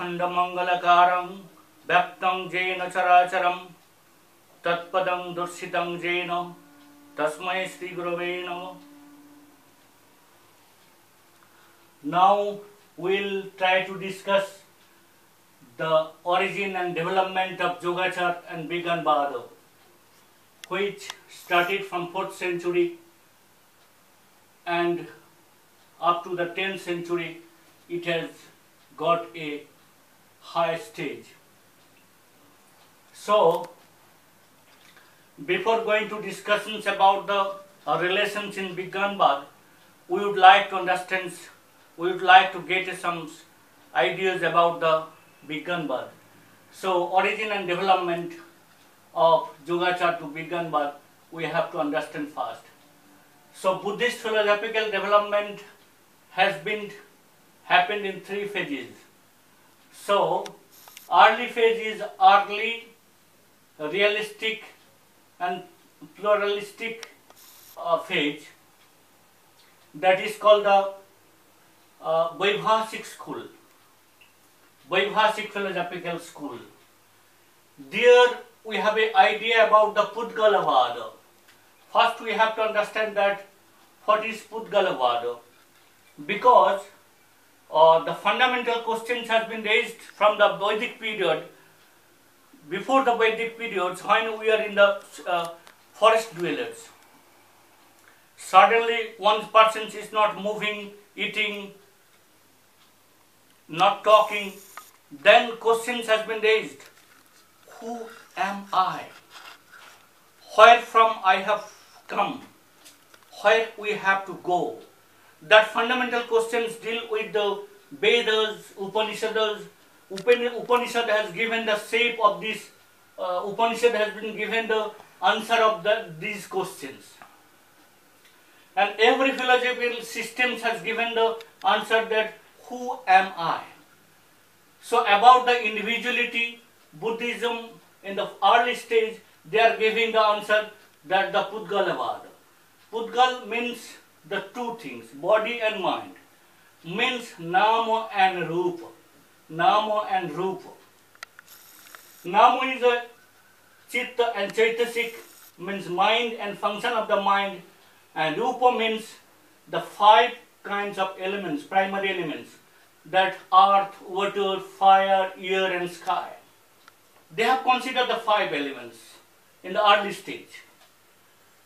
अखंडमंगलकारं व्याप्तं येन चराचरं तत्पदं दर्शितं येन तस्मै श्री गुरवे नमः. Now we'll try to discuss the origin and development of Yogachar and Vigyan, which started from 4th century and up to the 10th century it has got a high stage. So before going to discussions about the relations in Vigyan, we would like to understand, we would like to get some ideas about the Vigyan. So origin and development of Yogachar to Vigyan we have to understand first. So Buddhist philosophical development has been happened in 3 phases. So early phase is early realistic and pluralistic phase, that is called the Vaibhasik school, Vaibhasik philosophical school. There we have an idea about the Pudgalavada. First we have to understand that what is Pudgalavada, because the fundamental questions has been raised from the Vedic period. Before the Vedic periods, when we are in the forest dwellers, suddenly one person is not moving, eating, not talking, then questions has been raised. Who am I? Where from I have come? Where we have to go? That fundamental questions deal with the Vedas, Upanishads. Upanishad has given the shape of this, Upanishad has been given the answer of these questions. And every philosophical system has given the answer that who am I? So about the individuality, Buddhism in the early stage, they are giving the answer that the Pudgalavada. Pudgal means the 2 things, body and mind, means Nama and Rupa. Nama and Rupa. Nama is a Chitta and Chaitasik, means mind and function of the mind, and Rupa means the 5 kinds of elements, primary elements, that earth, water, fire, air and sky. They have considered the 5 elements in the early stage.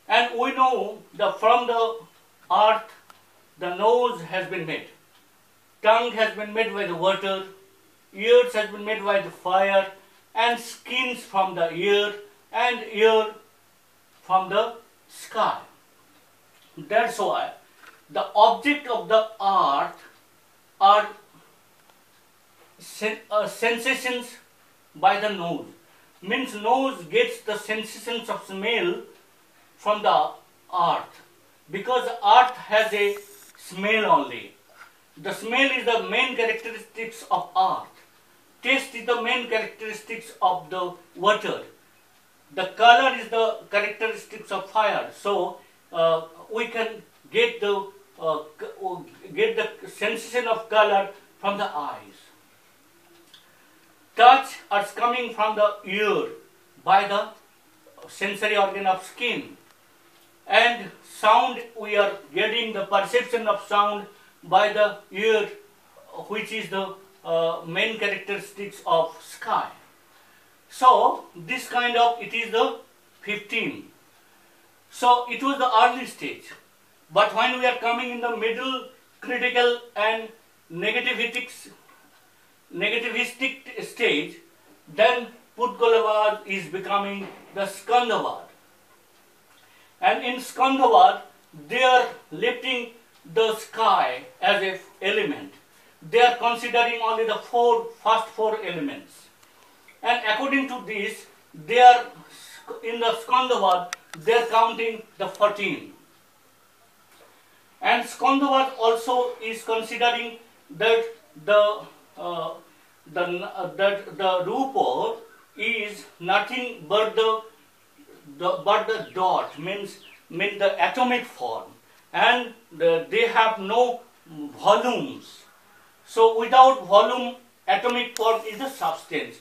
And we know that from the earth, the nose has been made, tongue has been made by the water, ears has been made by the fire, and skins from the air, and air from the sky. That's why the object of the earth are sensations by the nose. Means nose gets the sensations of smell from the earth, because earth has a smell only. The smell is the main characteristics of earth. Taste is the main characteristics of the water. The color is the characteristics of fire. So we can get the sensation of color from the eyes. Touch is coming from the ear by the sensory organ of skin. And sound, we are getting the perception of sound by the ear, which is the main characteristics of sky. So this kind of, it is the 15. So it was the early stage. But when we are coming in the middle, critical and negativistic stage, then Pudgalavada is becoming the Skandavad. And in Skandavad, they are lifting the sky as an element. They are considering only the first four elements. And according to this, they are in the Skandavad, they are counting the 14. And Skandavad also is considering that the Rupa is nothing but the dot, means the atomic form, and they have no volumes. So without volume, atomic form is the substance.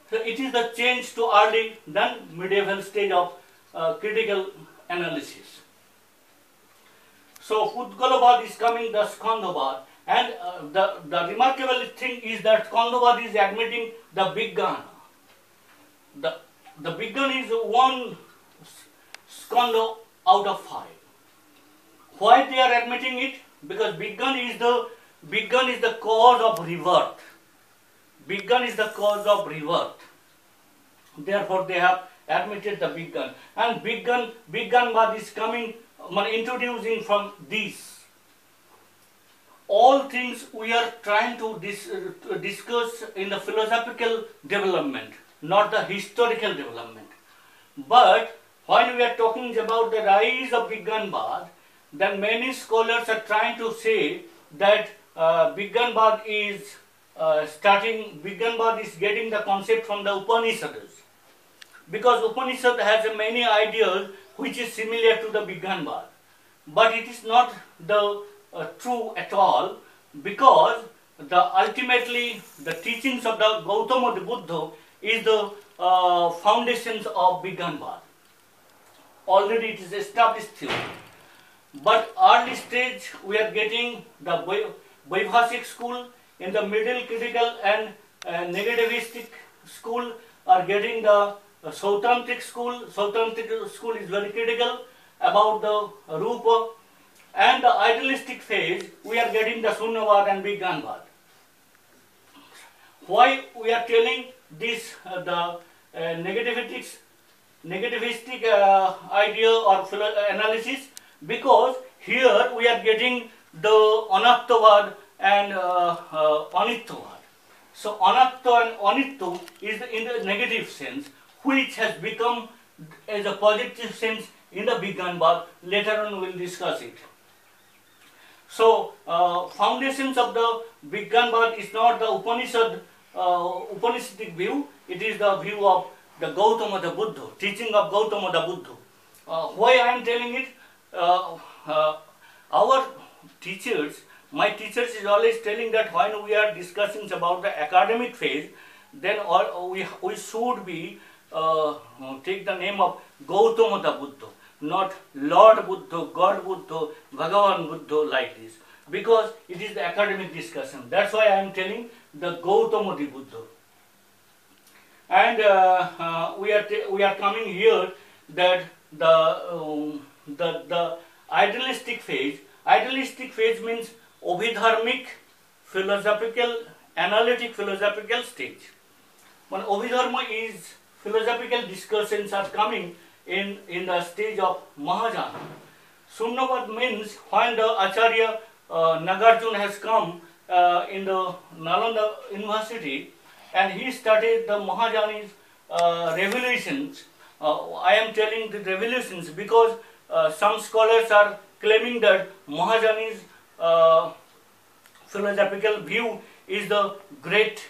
So it is the change to early than medieval stage of critical analysis. So Pudgalabad is coming the Skandabad, and the remarkable thing is that Skandabad is admitting the Bigyan. The Bigyan is one Skanda out of 5. Why they are admitting it? Because Bigyan is the cause of rebirth. Bigyan is the cause of rebirth. Therefore, they have admitted the Bigyan. And Bigyanbad is coming, introducing from this. All things we are trying to discuss in the philosophical development, not the historical development. But when we are talking about the rise of Bigyanbad, then many scholars are trying to say that Bigyanbad is Bigyanbad is getting the concept from the Upanishads. Because Upanishad has many ideas which is similar to the Bigyanbad. But it is not the true at all, because ultimately the teachings of the Gautama Buddha is the foundations of Bigyanbad. Already it is established theory. But early stage we are getting the Vaibhasik school, in the middle critical and negativistic school are getting the Sautantric school. Sautantric school is very critical about the Rupa, and the idealistic phase we are getting the Sunyavad and Bigyanbad. Why we are telling this the negativistic idea or analysis? Because here we are getting the Anattavad and Anittavad. So Anatta and Anittu is in the negative sense, which has become as a positive sense in the Bigyanbad. Later on we will discuss it. So foundations of the Bigyanbad is not the Upanishadic view, it is the view of the Gautama the Buddha, teaching of Gautama the Buddha. Why I am telling it? Our teachers, my teachers is always telling that when we are discussing about the academic phase, then we should be take the name of Gautama the Buddha, not Lord Buddha, God Buddha, Bhagavan Buddha like this, because it is the academic discussion. That's why I am telling the Gautama the Buddha. And we are coming here that the idealistic phase. Idealistic phase means Abhidharmic, philosophical, analytic philosophical stage. When Abhidharma is philosophical discussions are coming in the stage of Mahajana. Sunyavad means when the Acharya Nagarjuna has come in the Nalanda University, and he started the Mahajani's revolutions. I am telling the revolutions because some scholars are claiming that Mahajani's philosophical view is the great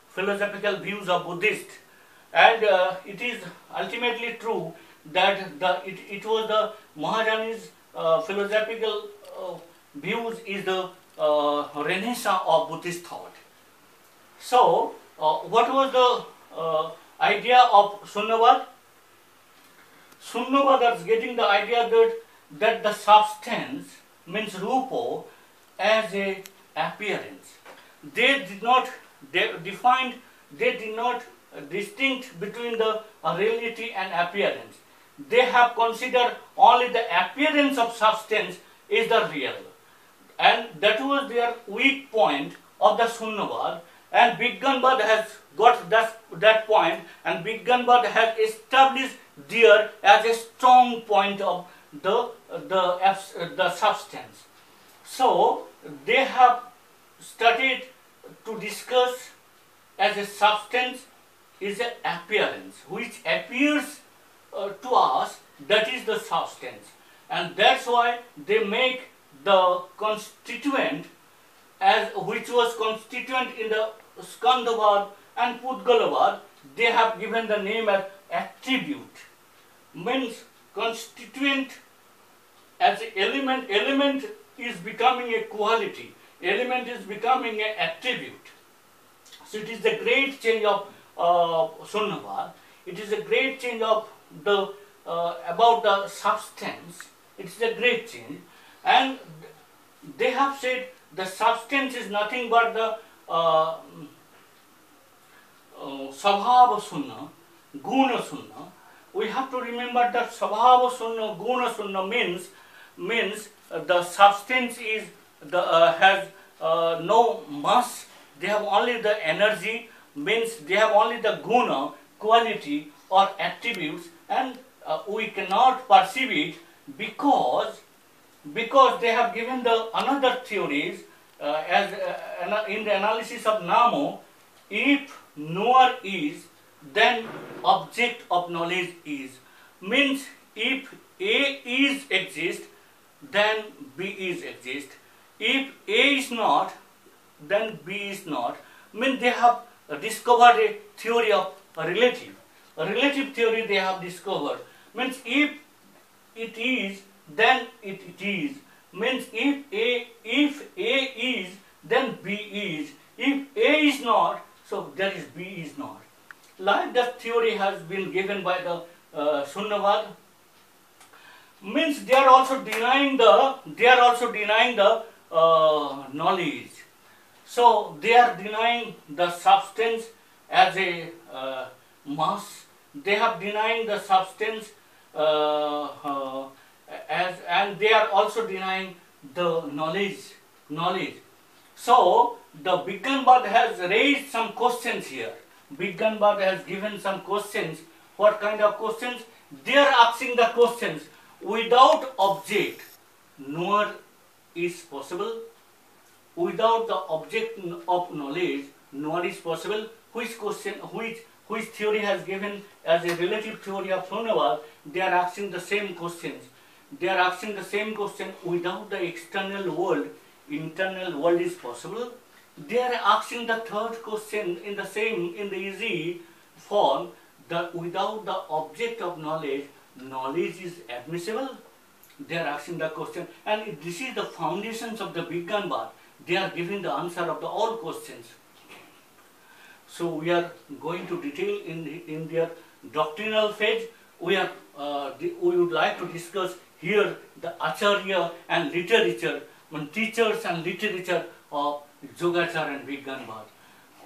philosophical views of Buddhists, and it is ultimately true that it was the Mahajani's philosophical views is the renaissance of Buddhist thought. So, what was the idea of Sunyavad? Sunyavad is getting the idea that the substance means Rupa as a appearance. They did not distinct between the reality and appearance. They have considered only the appearance of substance is the real. And that was their weak point of the Sunyavad. And Bigyanbad has got that point, and Bigyanbad has established there as a strong point of the substance. So they have started to discuss as a substance is an appearance which appears to us, that is the substance, and that's why they make the constituent as which was constituent in the Skandavad and Pudgalabad. They have given the name as attribute, means constituent as an element is becoming a quality, element is becoming an attribute. So it is the great change of Sunnavad. It is a great change of the about the substance. It is a great change, and they have said the substance is nothing but the Svabhava Sunna, Guna Sunna. We have to remember that Svabhava Sunna, Guna Sunna means the substance is the has no mass. They have only the energy, means they have only the guna, quality or attributes, and we cannot perceive it because they have given the another theories as in the analysis of Namo. If knower is, then object of knowledge is. Means if A is exist, then B is exist. If A is not, then B is not. Means they have discovered a theory of a relative. A relative theory they have discovered. Means if it is, then it is. Means if A is, then B is. If A is not, so there is B is not. Like that theory has been given by the Sunnavad. Means they are also denying the knowledge. So they are denying the substance as a mass. They have denying the substance and they are also denying the knowledge. So the Bigganbad has raised some questions here. Bigganbad has given some questions. What kind of questions? They are asking the questions. Without object, knower is possible. Without the object of knowledge, knower is possible. Which question? Which theory has given as a relative theory of Sunnavad? They are asking the same questions. They are asking the same question. Without the external world, internal world is possible. They are asking the third question in the easy form, that without the object of knowledge, knowledge is admissible. They are asking the question, and this is the foundations of the Bigganbad. They are giving the answer of the all questions. So we are going to detail in their doctrinal phase. We would like to discuss here the Acharya and literature, teachers and literature of Yogacar and Bigganbad.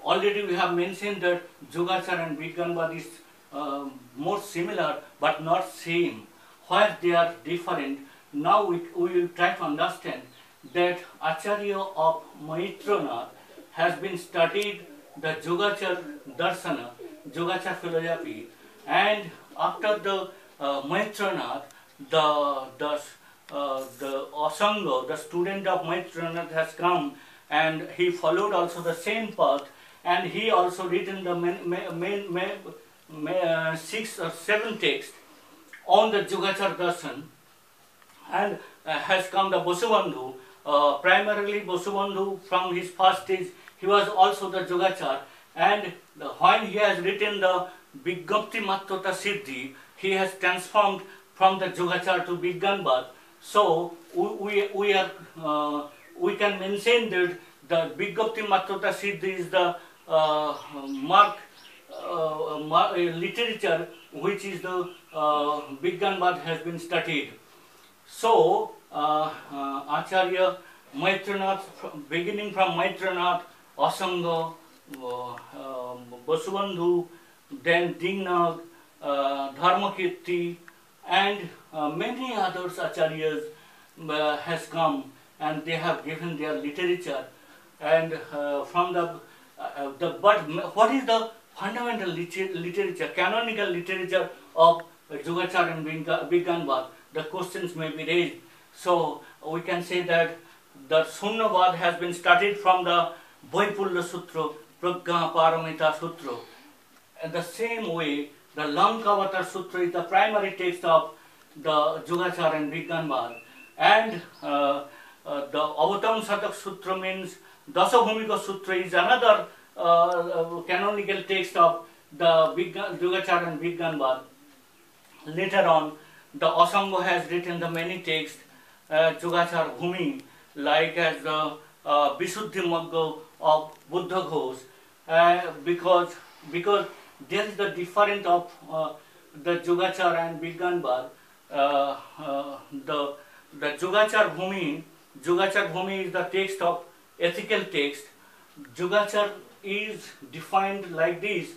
Already we have mentioned that Yogacar and Bigganbad is more similar but not same. Where they are different, now we will try to understand that Acharya of Maitranath has been studied the Yogacar Darsana, Yogacar philosophy, and after the Maitranath, the Asanga, the student of Maitranath, has come, and he followed also the same path, and he also written the 6 or 7 texts on the Yogacar Darshan, and has come the Vasubandhu. Primarily Vasubandhu, from his first stage, he was also the Yogacar, and when he has written the Vignapti Mattota Siddhi, he has transformed from the Yogacar to Bigganbad. So we can mention that the Vignapti Mattota Siddhi is the literature which is the Bigganbad has been studied. So Acharya Maitranath, beginning from Maitranath, Asanga, Vasubandhu, then Dingnag, Dharmakirti, and many others acharyas has come, and they have given their literature. And from but what is the fundamental literature, canonical literature of Yogacar and Bigganbad? The questions may be raised. So we can say that the Sunnavad has been studied from the Vaipulla Sutra, Prajna Paramita Sutra. In the same way, the Lankavatar Sutra is the primary text of the Yogacar and Bigganbad. And the Avatam Satak Sutra means Dasabhumika Sutra is another canonical text of the Yogacar and Bigganbad. Later on, the Asanga has written the many texts, Yogacar Bhumi, like as the Visuddhi Magga of Buddha Ghosh, because there is the difference of the Yogachar and Vigyanvad. The Yogachar Bhumi is the text of ethical text. Yogachar is defined like this: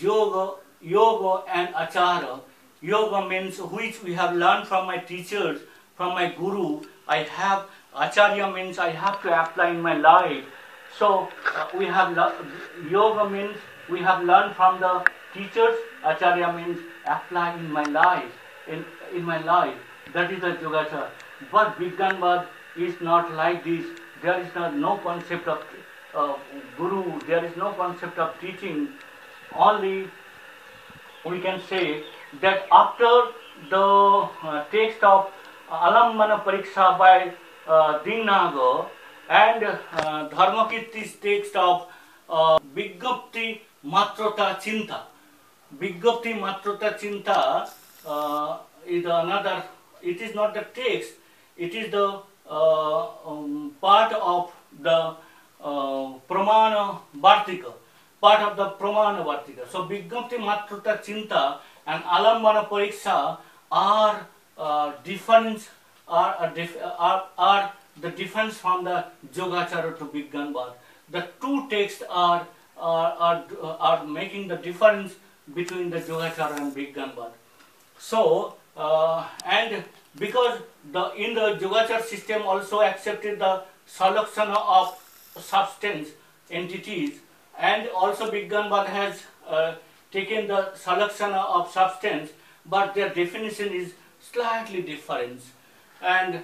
yoga and achara. Yoga means which we have learned from my teachers, from my guru. I have acharya means I have to apply in my life. So we have yoga means we have learned from the teachers. Acharya means apply in my life. In my life, that is the Yogachar. But Vigyanvad is not like this. There is no concept of guru. There is no concept of teaching. Only we can say that after the text of Alambana Pariksha by Dinnagar and Dharmakirti's text of Vigyapti Matrata Chinta. Vigyapti Matrata Chinta is another, it is not the text, it is the part of the Pramana Vartika. Part of the Pramana Vartika. So Vigyapti Matrata Chinta and Alambana Pariksha are difference, are the difference from the Yogachara to Vigyanvad. The two texts are making the difference between the Yogachara and Vigyanvad. So and because in the Yogachara system also accepted the salakshana of substance entities, and also Vigyanvad has taken the salakshana of substance, but their definition is slightly different, and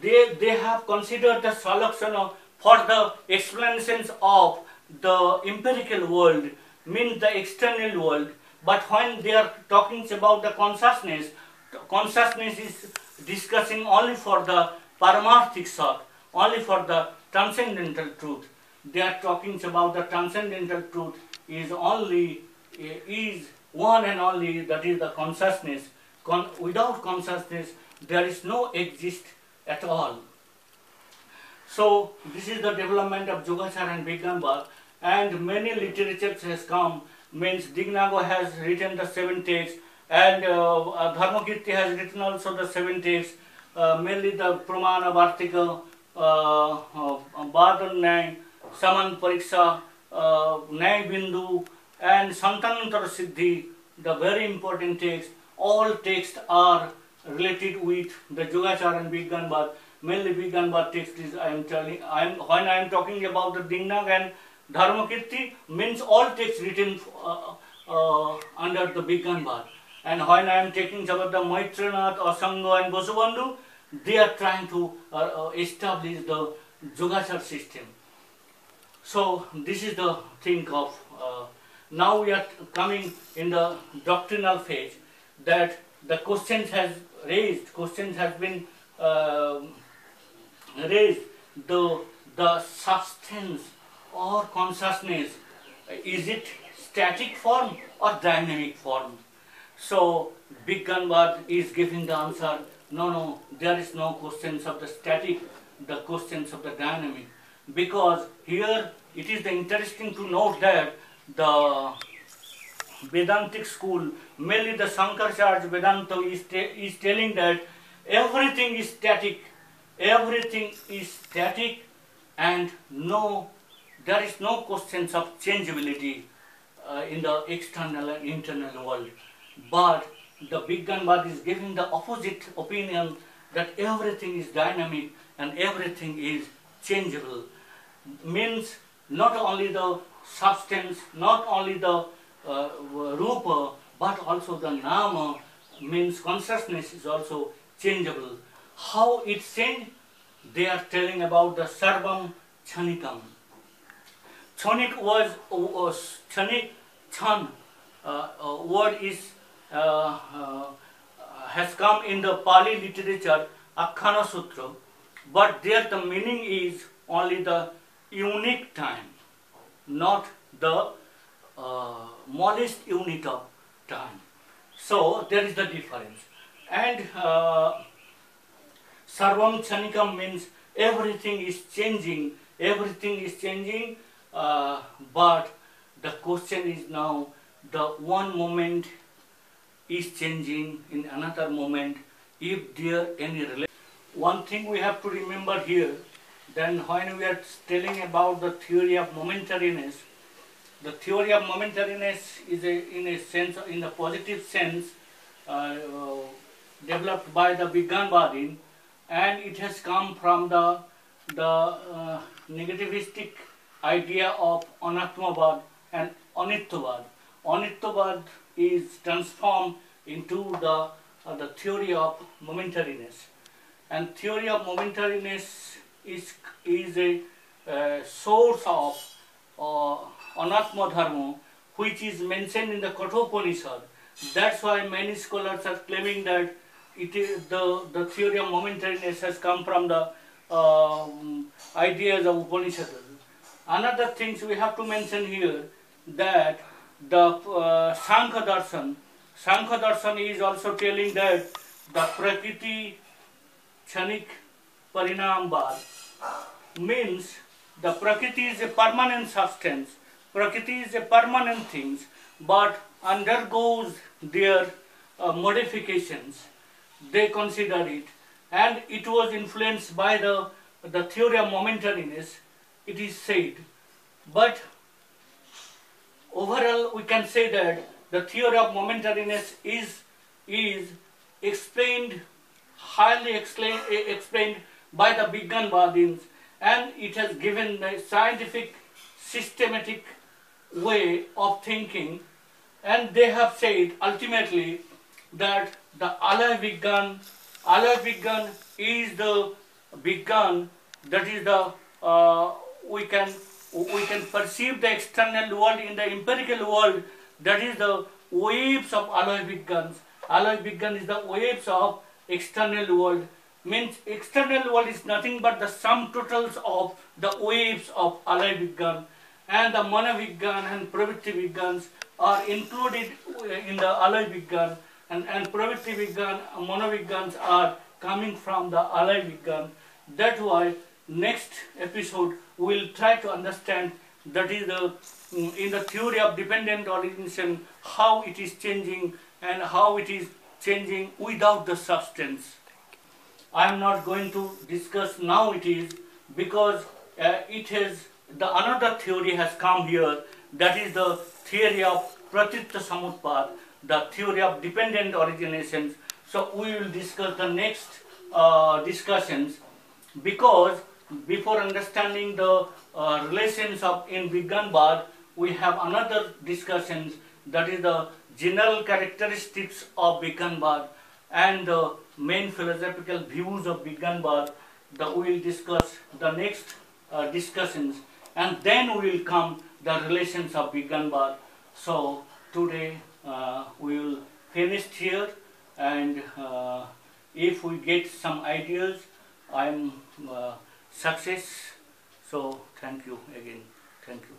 they have considered the salakshana for the explanations of the empirical world, means the external world. But when they are talking about the consciousness, consciousness is discussing only for the paramarthik sat, only for the transcendental truth. They are talking about the transcendental truth is only is one and only, that is the consciousness. Without consciousness, there is no exist at all. So this is the development of Yogachara and Vigyanvad, and many literatures has come. Means Dinnagar has written the 7 texts, and Dharmakirti has written also the 7 texts, mainly the Pramana Vartika, Badan Nyay, Saman Pariksha, Nyay Bindu, and Santanantara Siddhi, the very important texts. All texts are related with the Yogachara and Vigyanvad. Mainly Vigyanvad text is when I am talking about the Dinnagar and Dharmakirti, means all texts written under the Vigyanvad. And when I am taking about the Maitranath, Asanga and Vasubandhu, they are trying to establish the Yogachara system. So this is the thing of, now we are coming in the doctrinal phase, that the questions has been raised, the substance or consciousness, is it static form or dynamic form? So Vigyanvad is giving the answer, no, there is no questions of the static, the questions of the dynamic. Because here it is interesting to note that the Vedantic school, mainly the Shankaracharya Vedanta is telling that everything is static, and there is no questions of changeability in the external and internal world. But the Vigyanvad is giving the opposite opinion, that everything is dynamic and everything is changeable. Means not only the substance, not only the rupa, but also the nama, means consciousness is also changeable. How it's changed? They are telling about the sarvam chanikam. Chanik was chanik, chan word is has come in the Pali literature, Akkhana Sutra, but there the meaning is only the unique time, not the smallest unit of time. So there is the difference. And Sarvam Chanikam means everything is changing, everything is changing, but the question is now, the one moment is changing in another moment, if there any relation. One thing we have to remember here, then when we are telling about the theory of momentariness, the theory of momentariness is in a sense, in the positive sense, developed by the Vijnanavadin, and it has come from the negativistic idea of Anatmavad and Anityavad. Anityavad is transformed into the theory of momentariness, and theory of momentariness is a source of Anatma Dharma, which is mentioned in the Kathopanishad. That's why many scholars are claiming that it is the theory of momentariness has come from the ideas of Upanishads. Another things we have to mention here, that the Sankhya Darshan is also telling that the Prakriti Chanik Parinamvad means the Prakriti is a permanent substance, Prakriti is a permanent things, but undergoes their modifications. They consider it, and it was influenced by the theory of momentariness, it is said. But overall we can say that the theory of momentariness is explained, highly explained by the Vijnanavadins, and it has given a scientific, systematic way of thinking, and they have said ultimately that the Alaya Vigyan is the Vigyan, that is the we can perceive the external world in the empirical world, that is the waves of Alaya Vigyans. Alaya Vigyan is the waves of external world, means external world is nothing but the sum totals of the waves of Alaya Vigyan, and the Manovigyan and Pravritti Vigyans are included in the Alaya Vigyan, and Pravritti Vigyan, Manovigyans are coming from the Alaya Vigyan. That's why next episode we will try to understand, that is the in the theory of dependent origination, how it is changing and how it is changing without the substance. I am not going to discuss now it is, because it has the another theory has come here, that is the theory of Pratitya Samutpad, the theory of dependent originations. So we will discuss the next discussions, because before understanding the relations of in Vijnanavad, we have another discussions, that is the general characteristics of Vijnanavad and the main philosophical views of Vijnanavad. We will discuss the next discussions, and then we will come the relations of Vijnanavad. So today we will finish here, and if we get some ideas, I am success. So thank you again. Thank you.